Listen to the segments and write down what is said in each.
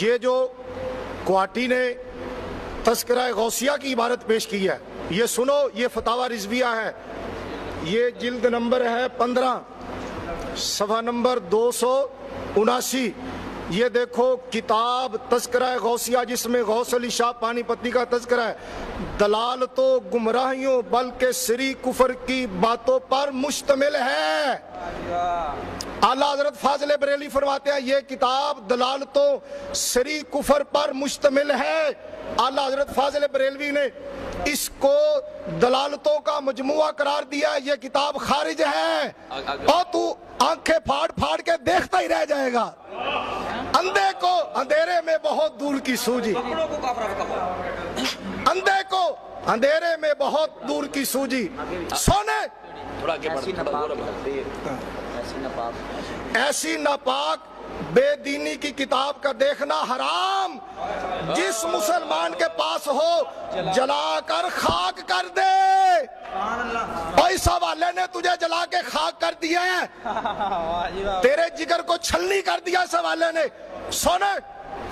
یہ جو کوہاٹی نے تذکرہ غوثیہ کی عبارت پیش کی ہے، یہ سنو، یہ فتاوی رضویہ ہے، یہ جلد نمبر ہے 15 صفحہ نمبر 279۔ یہ دیکھو کتاب تذکرہ غوثیہ جس میں غوث علی شاہ پانی پتی کا تذکرہ ہے، دلالتوں گمراہیوں بلکہ سری کفر کی باتوں پر مشتمل ہے۔ اعلیٰ حضرت فاضل بریلوی فرماتے ہیں یہ کتاب دلالتوں سری کفر پر مشتمل ہے۔ اعلیٰ حضرت فاضل بریلوی نے اس کو دلالتوں کا مجموعہ قرار دیا ہے، یہ کتاب خارج ہے، اور تو آنکھیں پھاڑ پھاڑ کے دیکھتا ہی رہ جائے گا۔ اندھے کو اندھیرے میں بہت دور کی سوجی، اندھے کو اندھیرے میں بہت دور کی سوجی، سونے ایسی ناپاک بے دینی کی کتاب کا دیکھنا حرام، جس مسلمان کے پاس ہو جلا کر خاک کر دے۔ اور اس حوالے نے تجھے جلا کے خاک کر دیا ہے، تیرے جگر کو چھلنی کر دیا اس حوالے نے۔ سونے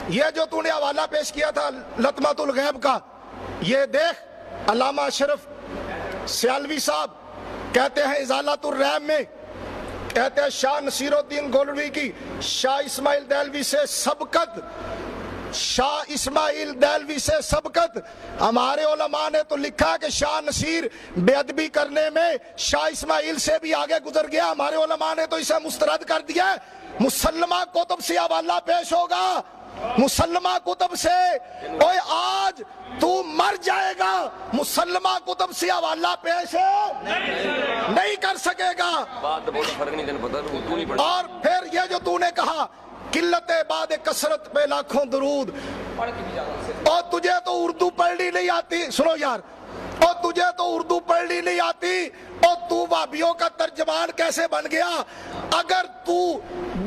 یہ جو تو نے حوالہ پیش کیا تھا لطمۃ الغیب کا، یہ دیکھ علامہ اشرف سیالوی صاحب کہتے ہیں ازالۃ الریب میں، کہتے ہیں شاہ نصیر الدین گولوی کی شاہ اسماعیل دہلوی سے سبقت، شاہ اسماعیل دہلوی سے سبقت۔ ہمارے علماء نے تو لکھا کہ شاہ نصیر بے ادبی کرنے میں شاہ اسماعیل سے بھی آگے گزر گیا، ہمارے علماء نے تو اسے مسترد کر دیا ہے۔ مسلمہ کتب سے حوالہ پیش ہوگا، مسلمہ کتب سے، اوے آج تو مر جائے گا، مسلمہ کتب سے حوالہ پیش نہیں کر سکے گا۔ اور پھر یہ جو تو نے کہا قلت بعد کثرت پہ لاکھوں درود، اور تجھے تو اردو پڑھنی نہیں آتی، سنو یار، اور تجھے تو اردو پڑھنی نہیں آتی، اور تو وہابیوں کا ترجمان کیسے بن گیا؟ اگر تو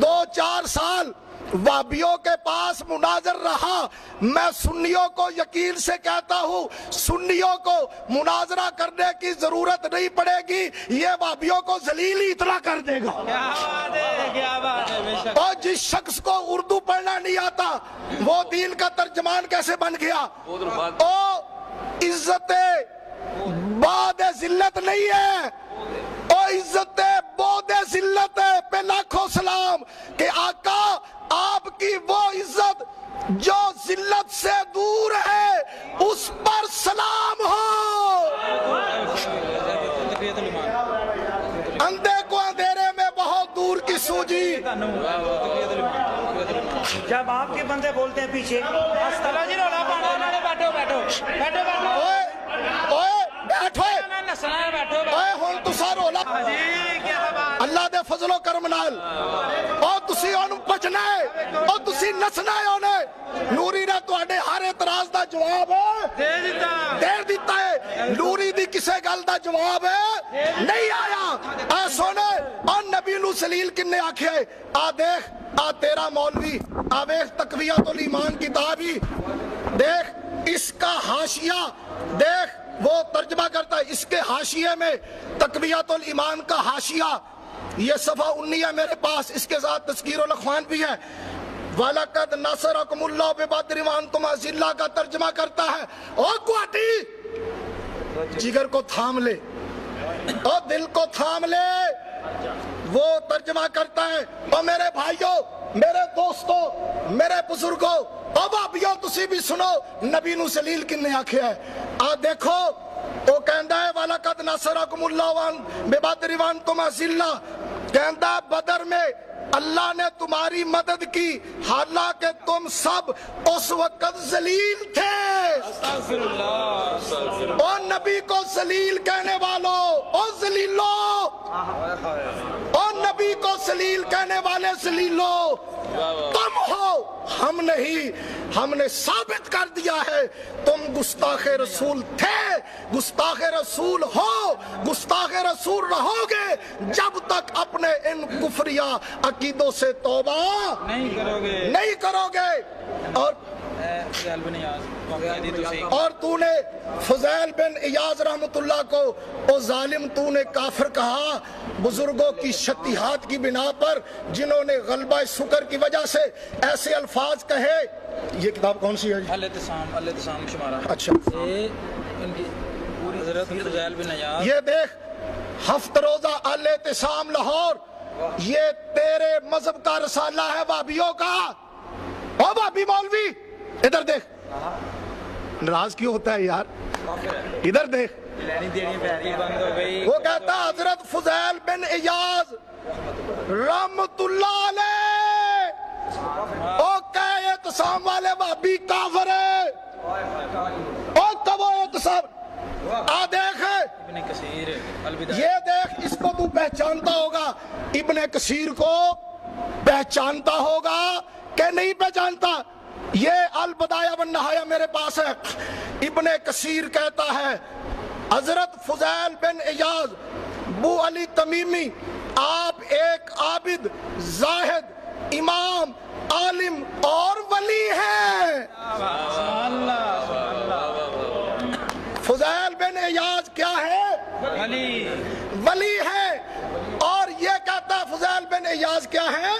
2-4 سال وہابیوں کے پاس مناظر رہا، میں سنیوں کو یقین سے کہتا ہوں سنیوں کو مناظرہ کرنے کی ضرورت نہیں پڑے گی، یہ وہابیوں کو ذلیل ہی اتنا کر دے گا۔ اور جس شخص کو اردو پڑھنا نہیں آتا وہ دین کا ترجمان کیسے بن گیا؟ او عزت بعد ذلت نہیں ہے، اور عزت بعد ذلت پہ لاکھوں سلام کہ آقا آپ کی وہ عزت جو ذلت سے دور ہے اس پر سلام ہو۔ اندھے کو اندھیرے میں بہت دور کی سوجی، جب آپ کے بندے بولتے ہیں پیچھے ہون تسا رولا اللہ دے فضل و کرم نال، اور تسی انہوں بچنا ہے، اور تسی نسنا ہے انہیں۔ نوری نے تو اڈے ہر اعتراض دا جواب دیر دیتا ہے، نوری دی کسے گل دا جواب ہے نہیں آیا۔ اے سونے اور نبی نو سلیل کنے آکھے، آ دیکھ آ تیرا مولوی آویخ تقویت الایمان کتابی، دیکھ اس کا حاشیہ، دیکھ وہ ترجمہ کرتا ہے، اس کے حاشیے میں تقویت الایمان کا حاشیہ، یہ صفحہ 19 ہے میرے پاس، اس کے ساتھ تذکیر الاخوان بھی ہے۔ وَلَقَدْ نَصَرَكُمُ اللَّهُ بِبَدْرٍ وَأَنْتُمْ أَذِلَّةٌ کا ترجمہ کرتا ہے۔ اور کوہاٹی جگر کو تھام لے اور دل کو تھام لے، وہ ترجمہ کرتا ہے۔ اور میرے بھائیوں، میرے دوستوں، میرے بزرگوں، اور بھابیوں تسی بھی سنو نبی نو سلیل کنے آکھے ہے۔ دیکھو وہ کہندا ہے وَلَقَدْ نَصَرَكُمُ اللَّهُ بِبَدْرٍ وَأَنْتُمْ أَذِلَّةٌ، کہندا ہے بدر میں اللہ نے تمہاری مدد کی حالانکہ تم سب اس وقت ذلیل تھے۔ اور نبی کو ذلیل کہنے والوں اور ذلیلو، اور نبی کو ذلیل کہنے والے ذلیلو تم ہو، ہم نہیں، ہم نے ثابت کر دیا ہے تم گستاخ رسول تھے، گستاخ رسول ہو، گستاخ رسول رہو گے جب تک اپنے ان کفریہ عقیدوں سے توبہ نہیں کرو گے۔ اور اور تو نے فضیل بن ایاز رحمت اللہ کو او ظالم تو نے کافر کہا بزرگوں کی شتیہات کی بنا پر جنہوں نے غلبہ سکر کی وجہ سے ایسے الفاظ کہے. یہ کتاب کون سی ہے؟ الاعتصام شمارہ. اچھا حضرت فضیل بن ایاز. یہ دیکھ ہفت روزہ الاعتصام لاہور، یہ تیرے مذہب کا رسالہ ہے وہابیوں کا. او وہابی مولوی ادھر دیکھ، ناراض کیوں ہوتا ہے یار؟ ادھر دیکھ، وہ کہتا حضرت فضیل بن ایاز رحمت اللہ علیہ او کہ اعتصام والے وہابی کافر ہے. او کب وہ اعتصام آ دیکھ، یہ دیکھ، اس کو تو پہچانتا ہوگا، ابن کثیر کو پہچانتا ہوگا کہ نہیں پہچانتا؟ یہ البدایہ والنہایہ میرے پاس ہے. ابن کثیر کہتا ہے حضرت فضیل بن ایاز ابو علی تمیمی آپ ایک عابد، زاہد، امام، عالم اور ولی ہیں. فضیل بن ایاز کیا ہے؟ ولی ہے. اور یہ کہتا ہے فضیل بن ایاز کیا ہے؟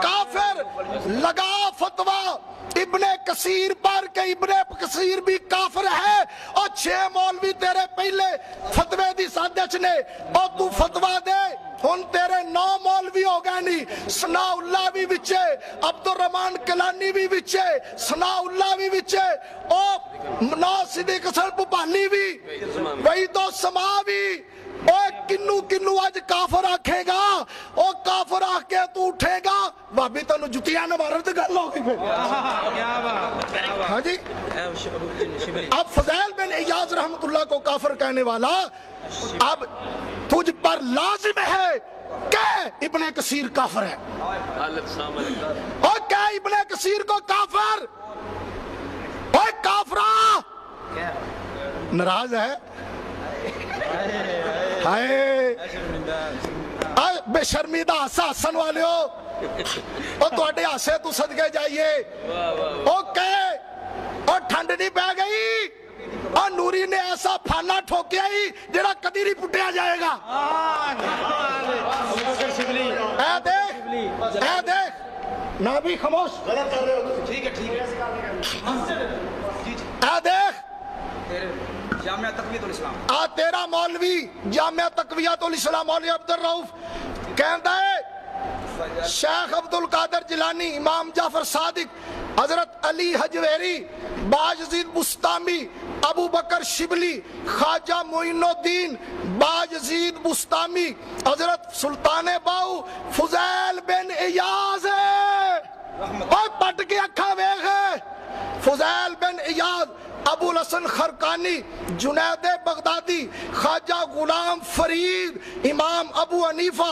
کافر. لگا فتویٰ ابن کثیر پر کہ ابن کثیر بھی کافر ہے، اور 6 مولوی تیرے پہلے فتوے دی سازش نے، اور تو فتویٰ دے ہن تیرے 9 مولوی ہو گئے. نہیں، ثناء اللہ بھی وچے، عبد الرحمن کلانی بھی وچے، ثناء اللہ بھی وچے، او مناظر صدیق حسن بھوپالی بھی، وہی تو سما بھی. او کنو کنو آج کافر آکھے گا، او کافر آکھ کے تو اٹھے گا. بابی تنو جتیاں نے بارت گل ہوگی پھر. ہاں جی، اب فضیل بن ایاز رحمت اللہ کو کافر کہنے والا اب تجھ پر لازم ہے کہ ابن کثیر کافر ہے. اور کیا ابن کثیر کو کافر؟ اوہ کافرہ ناراض ہے. ہائے بے شرمیدہ ہاسا ہسن والے ہو، اور تواڈے ہاسے تو صدقے جائیے. اوکے، اور ٹھنڈ نہیں پہ گئی، اور نوری نے ایسا پھانا ٹھوکیا ہی جڑا کدی نہیں پٹیا جائے گا. اے دیکھ، اے دیکھ، نہ بھی خاموش. اے دیکھ، جامعہ تقویت الاسلام تیرا مولوی جامعہ تقویت الاسلام مولوی عبد الرؤف کہندا ہے شیخ عبد القادر جیلانی، امام جعفر صادق، حضرت علی حجویری، باجزید بستامی، ابو بکر شبلی، خواجہ معین الدین، باجزید بستامی، حضرت سلطان باؤ فضیل بن ایاز ہے. اور پٹ کے اکھا ویکھ، فضیل بن ایاز، ابو الحسن خرقانی، جنید بغدادی، خواجہ غلام فرید، امام ابو حنیفہ،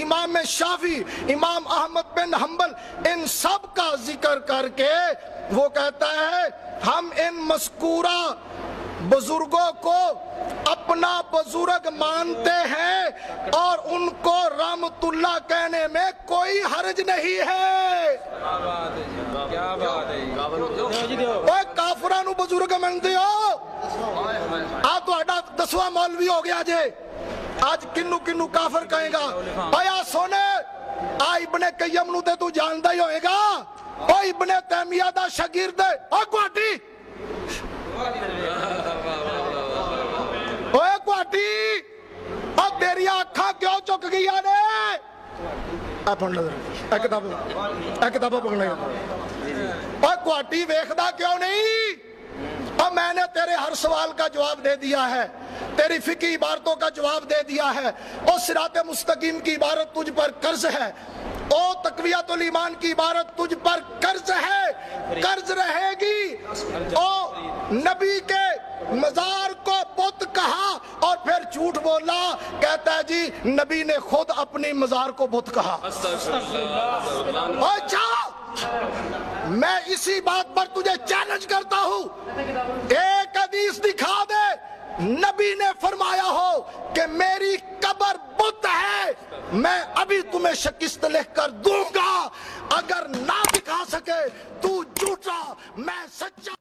امام شافعی، امام احمد بن حنبل، ان سب کا ذکر کر کے وہ کہتا ہے ہم ان مذکورہ بزرگوں کو اپنا بزرگ مانتے ہیں اور ان کو رحمت اللہ کہنے میں کوئی حرج نہیں ہے. اوہ کافرہ نو بزرگ مانتے ہو؟ آج تو اڈا 10واں مولوی ہو گیا جے، آج کنو کنو کافر کہیں گا. آیا سونے آ ابن قیم نو تے تو جاندہ ہی ہوئے گا، او ابن تیمیہ دا شاگرد ہے. او کوٹی، اوے کوٹی، او تیری آنکھاں کیوں چک گئی آنے؟ اے پڑھ لے اے کتابہ پکڑنے گا. او کوٹی ویکھدا کیوں نہیں؟ اور میں نے تیرے ہر سوال کا جواب دے دیا ہے، تیری فقہی عبارتوں کا جواب دے دیا ہے. اور صراط مستقیم کی عبارت تجھ پر قرض ہے، او تقویت الایمان کی عبارت تجھ پر قرض ہے، قرض رہے گی. او نبی کے مزار کو بت کہا اور پھر جھوٹ بولا، کہتا ہے جی نبی نے خود اپنی مزار کو بت کہا. اچھا میں اسی بات پر تجھے چیلنج کرتا ہوں، ایک حدیث دکھا دے نبی نے فرمایا ہو کہ میری قبر بت ہے، میں ابھی تمہیں شکست لکھ کر دوں گا. اگر نہ دکھا سکے تو جھوٹ جھوٹا میں سچا